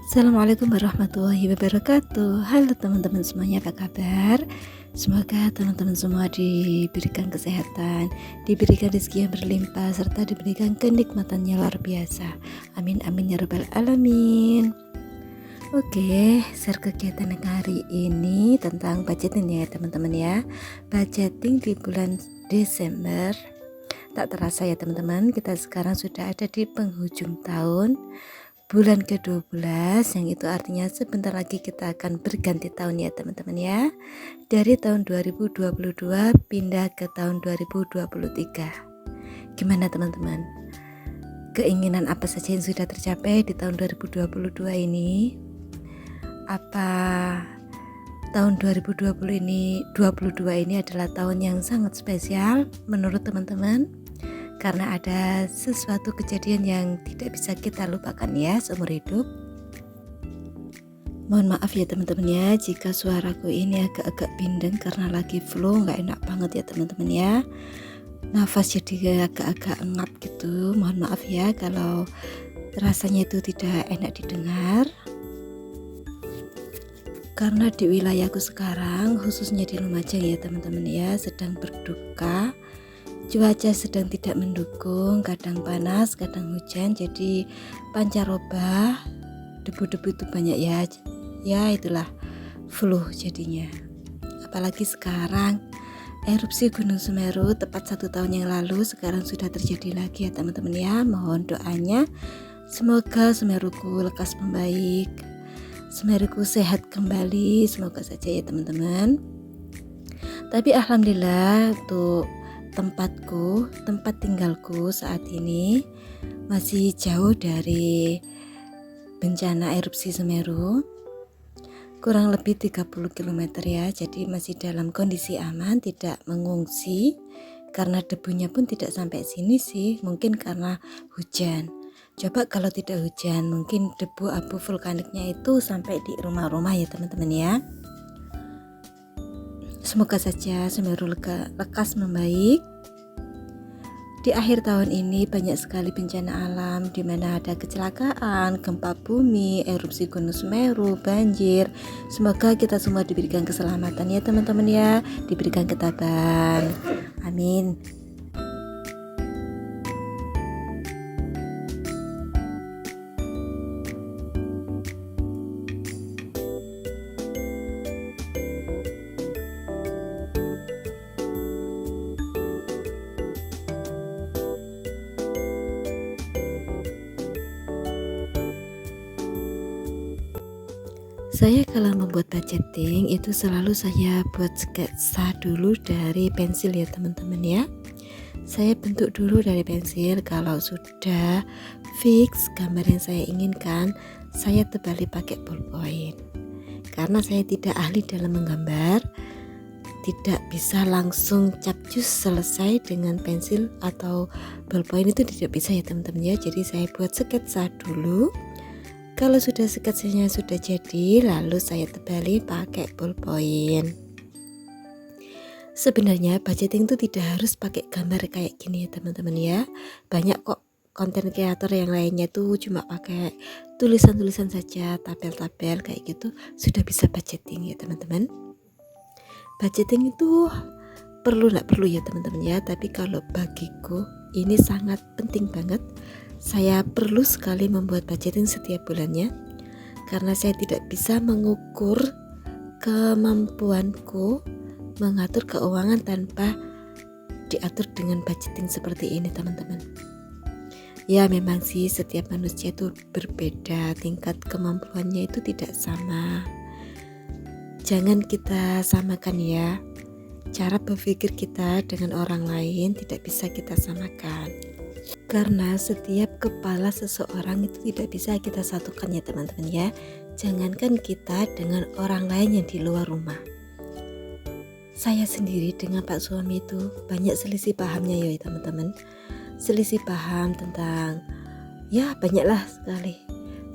Assalamualaikum warahmatullahi wabarakatuh. Halo teman-teman semuanya, apa kabar? Semoga teman-teman semua diberikan kesehatan, diberikan rezeki yang berlimpah, serta diberikan kenikmatan yang luar biasa. Amin amin ya rabbal alamin. Oke, share kegiatan hari ini tentang budgeting ya teman-teman ya. Budgeting di bulan Desember. Tak terasa ya teman-teman, kita sekarang sudah ada di penghujung tahun, bulan ke-12, yang itu artinya sebentar lagi kita akan berganti tahun ya teman-teman ya. Dari tahun 2022 pindah ke tahun 2023. Gimana teman-teman? Keinginan apa saja yang sudah tercapai di tahun 2022 ini? Apa tahun 2022 ini adalah tahun yang sangat spesial menurut teman-teman? Karena ada sesuatu kejadian yang tidak bisa kita lupakan ya seumur hidup. Mohon maaf ya teman-teman ya jika suaraku ini agak-agak bindeng karena lagi flu, nggak enak banget ya teman-teman ya. Nafas jadi agak-agak ngap gitu. Mohon maaf ya kalau rasanya itu tidak enak didengar. Karena di wilayahku sekarang, khususnya di Lumajang ya teman-teman ya, sedang berduka. Cuaca sedang tidak mendukung, kadang panas, kadang hujan, jadi pancaroba, debu-debu itu banyak ya. Ya itulah flu jadinya. Apalagi sekarang erupsi Gunung Semeru tepat 1 tahun yang lalu sekarang sudah terjadi lagi ya teman-teman ya. Mohon doanya semoga Semeruku lekas membaik, Semeruku sehat kembali, semoga saja ya teman-teman. Tapi alhamdulillah untuk tempat tinggalku saat ini masih jauh dari bencana erupsi Semeru, kurang lebih 30 km ya, jadi masih dalam kondisi aman, tidak mengungsi karena debunya pun tidak sampai sini sih, mungkin karena hujan. Coba kalau tidak hujan, mungkin debu abu vulkaniknya itu sampai di rumah-rumah ya teman-teman ya. Semoga saja Semeru lekas membaik. Di akhir tahun ini banyak sekali bencana alam di mana ada kecelakaan, gempa bumi, erupsi Gunung Semeru, banjir. Semoga kita semua diberikan keselamatan ya teman-teman ya, diberikan ketabahan. Amin. Saya kalau membuat budgeting itu selalu saya buat sketsa dulu dari pensil ya teman-teman ya. Saya bentuk dulu dari pensil, kalau sudah fix gambar yang saya inginkan, saya tebali pakai ballpoint. Karena saya tidak ahli dalam menggambar, tidak bisa langsung capcus selesai dengan pensil atau ballpoint, itu tidak bisa ya teman-teman ya. Jadi saya buat sketsa dulu. Kalau sudah sketsanya sudah jadi, lalu saya tebali pakai ballpoint. Sebenarnya budgeting itu tidak harus pakai gambar kayak gini ya teman-teman ya. Banyak kok konten kreator yang lainnya tuh cuma pakai tulisan-tulisan saja, tabel-tabel kayak gitu, sudah bisa budgeting ya teman-teman. Budgeting itu nggak perlu ya teman-teman ya, tapi kalau bagiku ini sangat penting banget. Saya perlu sekali membuat budgeting setiap bulannya, karena saya tidak bisa mengukur kemampuanku mengatur keuangan tanpa diatur dengan budgeting seperti ini teman-teman. Ya memang sih setiap manusia itu berbeda, tingkat kemampuannya itu tidak sama. Jangan kita samakan ya. Cara berpikir kita dengan orang lain tidak bisa kita samakan. Karena setiap kepala seseorang itu tidak bisa kita satukan ya teman-teman ya. Jangankan kita dengan orang lain yang di luar rumah. Saya sendiri dengan Pak suami itu banyak selisih pahamnya ya teman-teman. Selisih paham tentang ya banyaklah sekali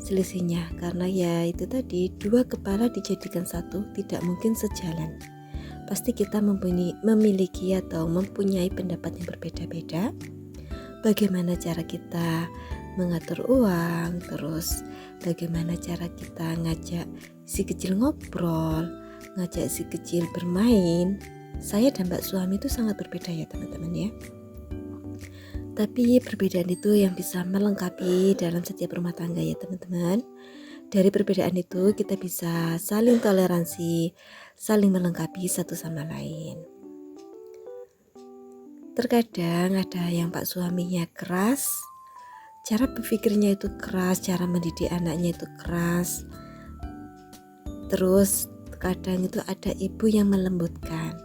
selisihnya, karena ya itu tadi, dua kepala dijadikan satu tidak mungkin sejalan. Pasti kita memiliki atau mempunyai pendapat yang berbeda-beda. Bagaimana cara kita mengatur uang, terus bagaimana cara kita ngajak si kecil ngobrol, ngajak si kecil bermain. Saya dan Mbak suami itu sangat berbeda ya teman-teman ya. Tapi perbedaan itu yang bisa melengkapi dalam setiap rumah tangga ya teman-teman. Dari perbedaan itu kita bisa saling toleransi, saling melengkapi satu sama lain. Terkadang ada yang Pak suaminya keras, cara berpikirnya itu keras, cara mendidik anaknya itu keras. Terus kadang itu ada ibu yang melembutkan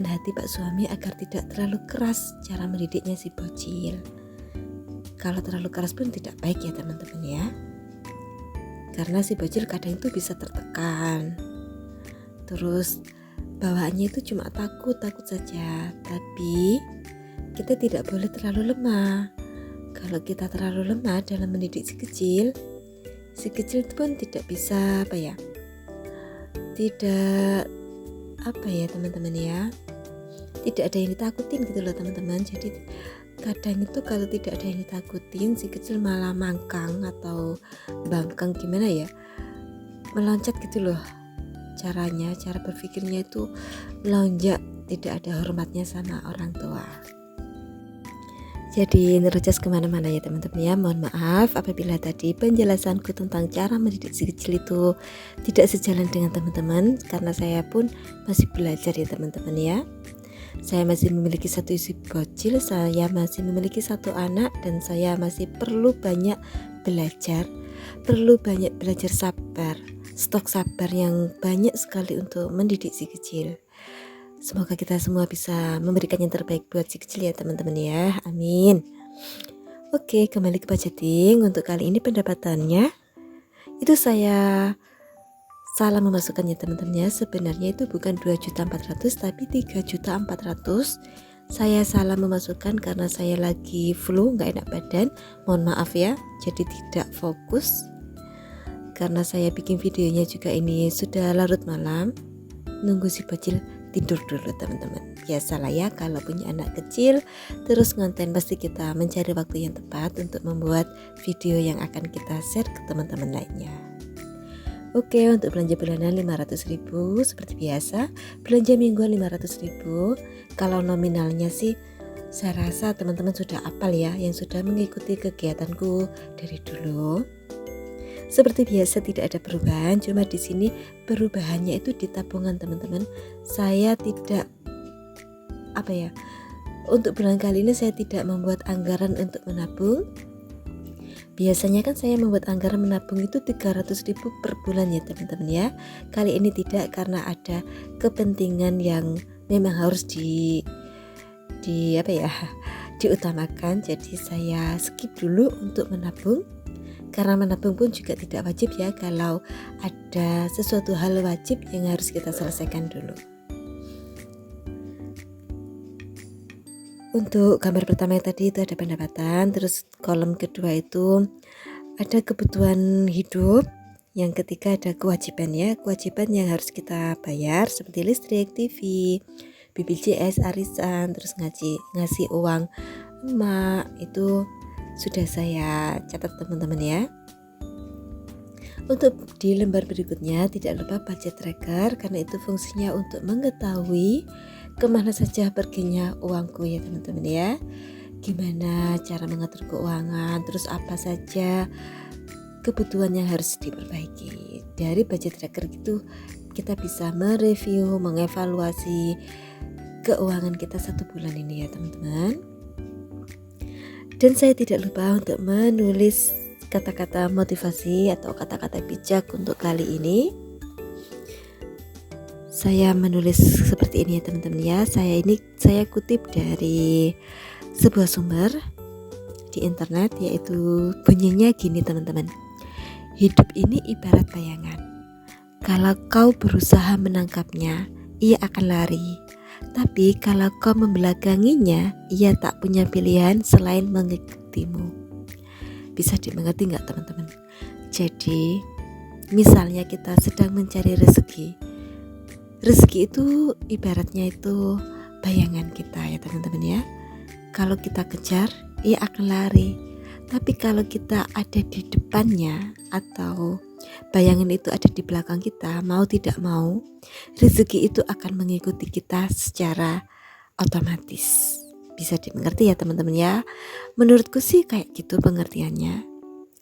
hati Pak suami agar tidak terlalu keras cara mendidiknya si bocil. Kalau terlalu keras pun tidak baik ya teman-teman ya, karena si bocil kadang itu bisa tertekan. Terus bawaannya itu cuma takut saja. Tapi kita tidak boleh terlalu lemah. Kalau kita terlalu lemah dalam mendidik si kecil pun tidak bisa teman-teman ya, tidak ada yang ditakutin gitu loh teman-teman. Jadi kadang itu kalau tidak ada yang ditakutin, si kecil malah mangkang atau bangkang meloncat gitu loh. Cara berpikirnya itu melonjak, tidak ada hormatnya sama orang tua. Jadi nerocos kemana-mana ya teman-teman ya. Mohon maaf apabila tadi penjelasanku tentang cara mendidik si kecil itu tidak sejalan dengan teman-teman, karena saya pun masih belajar ya teman-teman ya. Saya masih memiliki satu isi bocil, saya masih memiliki satu anak, dan saya masih perlu banyak belajar sabar, stok sabar yang banyak sekali untuk mendidik si kecil. Semoga kita semua bisa memberikan yang terbaik buat si kecil ya teman-teman ya, amin. Oke, kembali ke budgeting. Untuk kali ini pendapatannya itu saya salah memasukkannya teman-teman ya. Sebenarnya itu bukan 2.400.000 tapi 3.400.000. Saya salah memasukkan karena saya lagi flu, gak enak badan, mohon maaf ya, jadi tidak fokus. Karena saya bikin videonya juga ini sudah larut malam, nunggu si bocil tidur dulu teman-teman. Biasalah ya kalau punya anak kecil terus ngonten, pasti kita mencari waktu yang tepat untuk membuat video yang akan kita share ke teman-teman lainnya. Oke, untuk belanja bulanan 500.000 seperti biasa, belanja mingguan 500.000. Kalau nominalnya sih saya rasa teman-teman sudah hafal ya, yang sudah mengikuti kegiatanku dari dulu. Seperti biasa tidak ada perubahan, cuma di sini perubahannya itu di tabungan teman-teman. Saya tidak untuk bulan kali ini saya tidak membuat anggaran untuk menabung. Biasanya kan saya membuat anggaran menabung itu 300.000 per bulan ya teman-teman ya. Kali ini tidak, karena ada kepentingan yang memang harus diutamakan. Jadi saya skip dulu untuk menabung. Karena menabung pun juga tidak wajib ya, kalau ada sesuatu hal wajib yang harus kita selesaikan dulu. Untuk gambar pertama yang tadi itu ada pendapatan, terus kolom kedua itu ada kebutuhan hidup, yang ketiga ada kewajiban ya, kewajiban yang harus kita bayar seperti listrik, TV, BPJS, arisan, terus ngasih uang emak, itu sudah saya catat teman-teman ya. Untuk di lembar berikutnya tidak lupa budget tracker, karena itu fungsinya untuk mengetahui kemana saja perginya uangku ya teman-teman ya, gimana cara mengatur keuangan, terus apa saja kebutuhan yang harus diperbaiki. Dari budget tracker gitu kita bisa mereview, mengevaluasi keuangan kita 1 bulan ini ya teman-teman. Dan saya tidak lupa untuk menulis kata-kata motivasi atau kata-kata bijak untuk kali ini. Saya menulis seperti ini ya teman-teman ya. Saya kutip dari sebuah sumber di internet, yaitu bunyinya gini teman-teman. Hidup ini ibarat bayangan. Kalau kau berusaha menangkapnya, ia akan lari. Tapi kalau kau membelakanginya, ia tak punya pilihan selain mengikutimu. Bisa dimengerti nggak teman-teman? Jadi misalnya kita sedang mencari rezeki itu ibaratnya itu bayangan kita ya teman-teman ya. Kalau kita kejar, ia akan lari. Tapi kalau kita ada di depannya atau bayangan itu ada di belakang kita, mau tidak mau rezeki itu akan mengikuti kita secara otomatis. Bisa dimengerti ya teman-teman ya. Menurutku sih kayak gitu pengertiannya.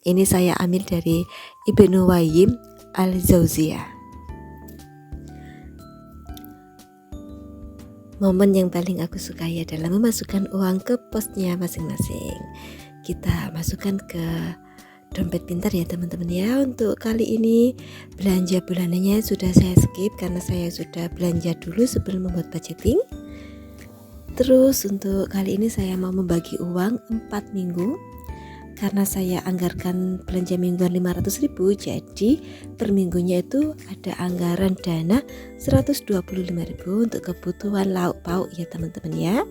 Ini saya ambil dari Ibnu Qayyim al-Jauziyah. Momen yang paling aku sukai adalah memasukkan uang ke posnya masing-masing. Kita masukkan ke dompet pintar ya teman-teman ya. Untuk kali ini belanja bulanannya sudah saya skip karena saya sudah belanja dulu sebelum membuat budgeting. Terus untuk kali ini saya mau membagi uang 4 minggu. Karena saya anggarkan belanja mingguan 500.000, jadi per minggunya itu ada anggaran dana 125.000 untuk kebutuhan lauk pauk ya teman-teman ya.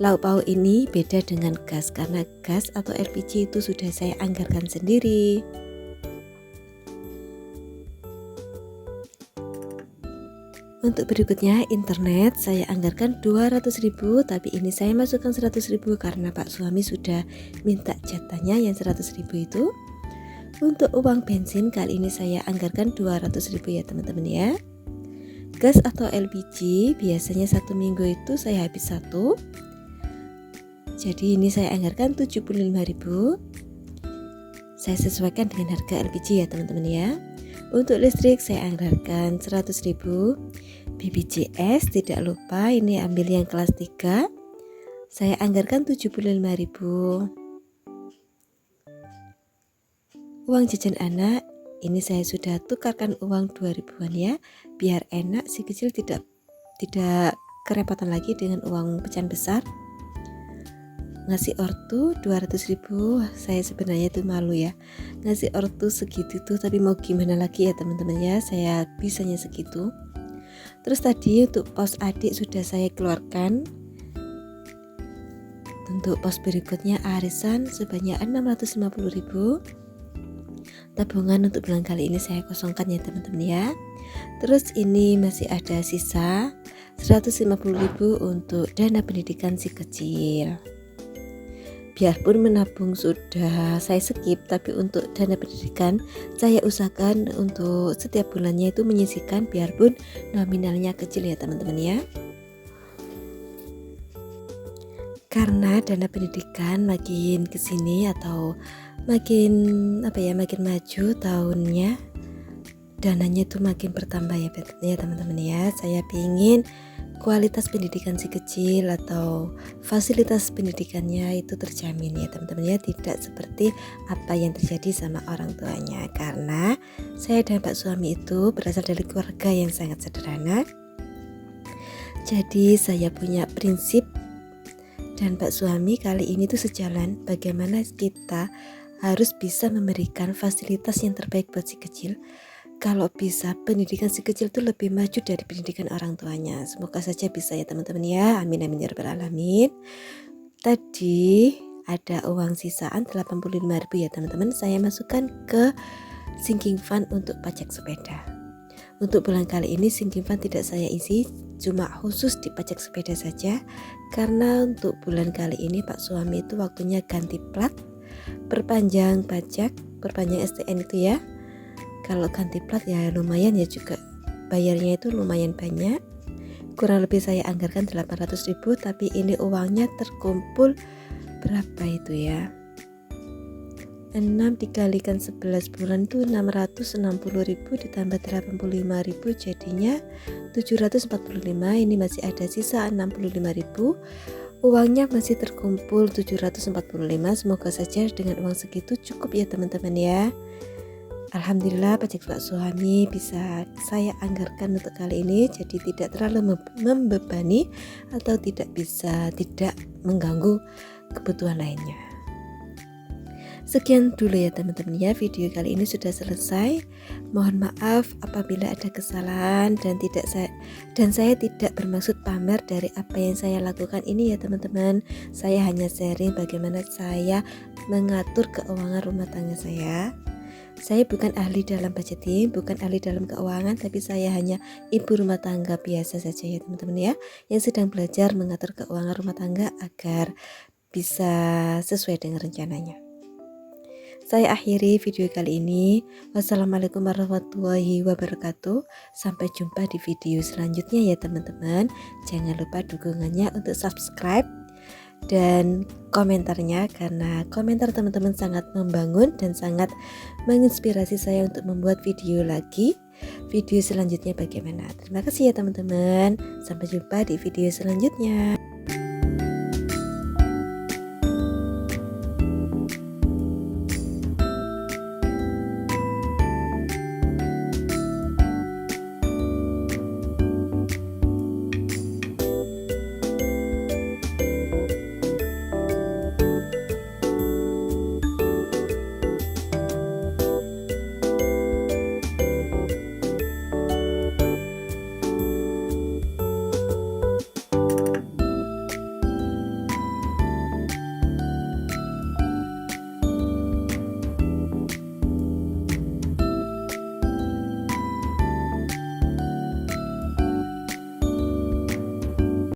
Lauk pauk ini beda dengan gas, karena gas atau LPG itu sudah saya anggarkan sendiri. Untuk berikutnya internet saya anggarkan 200.000, tapi ini saya masukkan 100.000 karena Pak suami sudah minta jatahnya yang 100.000 itu. Untuk uang bensin kali ini saya anggarkan 200.000 ya teman-teman ya. Gas atau LPG biasanya 1 minggu itu saya habis 1. Jadi ini saya anggarkan 75.000. Saya sesuaikan dengan harga LPG ya teman-teman ya. Untuk listrik saya anggarkan 100.000. BPJS tidak lupa, ini ambil yang kelas 3. Saya anggarkan 75.000. Uang jajan anak ini saya sudah tukarkan uang 2.000-an ya, biar enak si kecil tidak kerepotan lagi dengan uang pecahan besar. Ngasih ortu 200.000, saya sebenarnya itu malu ya ngasih ortu segitu tuh, tapi mau gimana lagi ya teman-teman ya, saya bisanya segitu. Terus tadi untuk pos adik sudah saya keluarkan. Untuk pos berikutnya arisan sebanyak 650.000. Tabungan untuk bulan kali ini saya kosongkan ya teman-teman ya. Terus ini masih ada sisa 150.000 untuk dana pendidikan si kecil. Biarpun menabung sudah saya skip, tapi untuk dana pendidikan saya usahakan untuk setiap bulannya itu menyisihkan, biarpun nominalnya kecil ya teman-teman ya. Karena dana pendidikan makin kesini atau makin maju tahunnya, dananya itu makin bertambah ya teman-teman ya. Saya pingin kualitas pendidikan si kecil atau fasilitas pendidikannya itu terjamin ya teman-teman ya, tidak seperti apa yang terjadi sama orang tuanya. Karena saya dan Pak suami itu berasal dari keluarga yang sangat sederhana, jadi saya punya prinsip dan Pak suami kali ini tuh sejalan, bagaimana kita harus bisa memberikan fasilitas yang terbaik buat si kecil. Kalau bisa pendidikan si kecil itu lebih maju dari pendidikan orang tuanya. Semoga saja bisa ya teman-teman ya. Amin amin ya rabbal alamin. Tadi ada uang sisaan 85.000 ya teman-teman, saya masukkan ke sinking fund untuk pajak sepeda. Untuk bulan kali ini sinking fund tidak saya isi, cuma khusus di pajak sepeda saja. Karena untuk bulan kali ini Pak suami itu waktunya ganti plat, perpanjang pajak, perpanjang STN itu ya. Kalau ganti plat ya lumayan ya, juga bayarnya itu lumayan banyak. kurang lebih saya anggarkan 800.000, tapi ini uangnya terkumpul berapa itu ya, 6 dikalikan 11 bulan itu 660.000 ditambah 85.000 jadinya 745. Ini masih ada sisa 65.000. Uangnya masih terkumpul 745. Semoga saja dengan uang segitu cukup ya teman-teman ya. Alhamdulillah pajak Pak suami bisa saya anggarkan untuk kali ini, jadi tidak terlalu membebani atau tidak mengganggu kebutuhan lainnya. Sekian dulu ya teman-teman ya, video kali ini sudah selesai. Mohon maaf apabila ada kesalahan dan saya tidak bermaksud pamer dari apa yang saya lakukan ini ya teman-teman. Saya hanya sharing bagaimana saya mengatur keuangan rumah tangga saya. Saya bukan ahli dalam budgeting, bukan ahli dalam keuangan, tapi saya hanya ibu rumah tangga biasa saja ya teman-teman ya, yang sedang belajar mengatur keuangan rumah tangga agar bisa sesuai dengan rencananya. Saya akhiri video kali ini. Wassalamualaikum warahmatullahi wabarakatuh. Sampai jumpa di video selanjutnya ya teman-teman. Jangan lupa dukungannya untuk subscribe dan komentarnya, karena komentar teman-teman sangat membangun dan sangat menginspirasi saya untuk membuat video selanjutnya bagaimana. Terima kasih ya teman-teman. Sampai jumpa di video selanjutnya.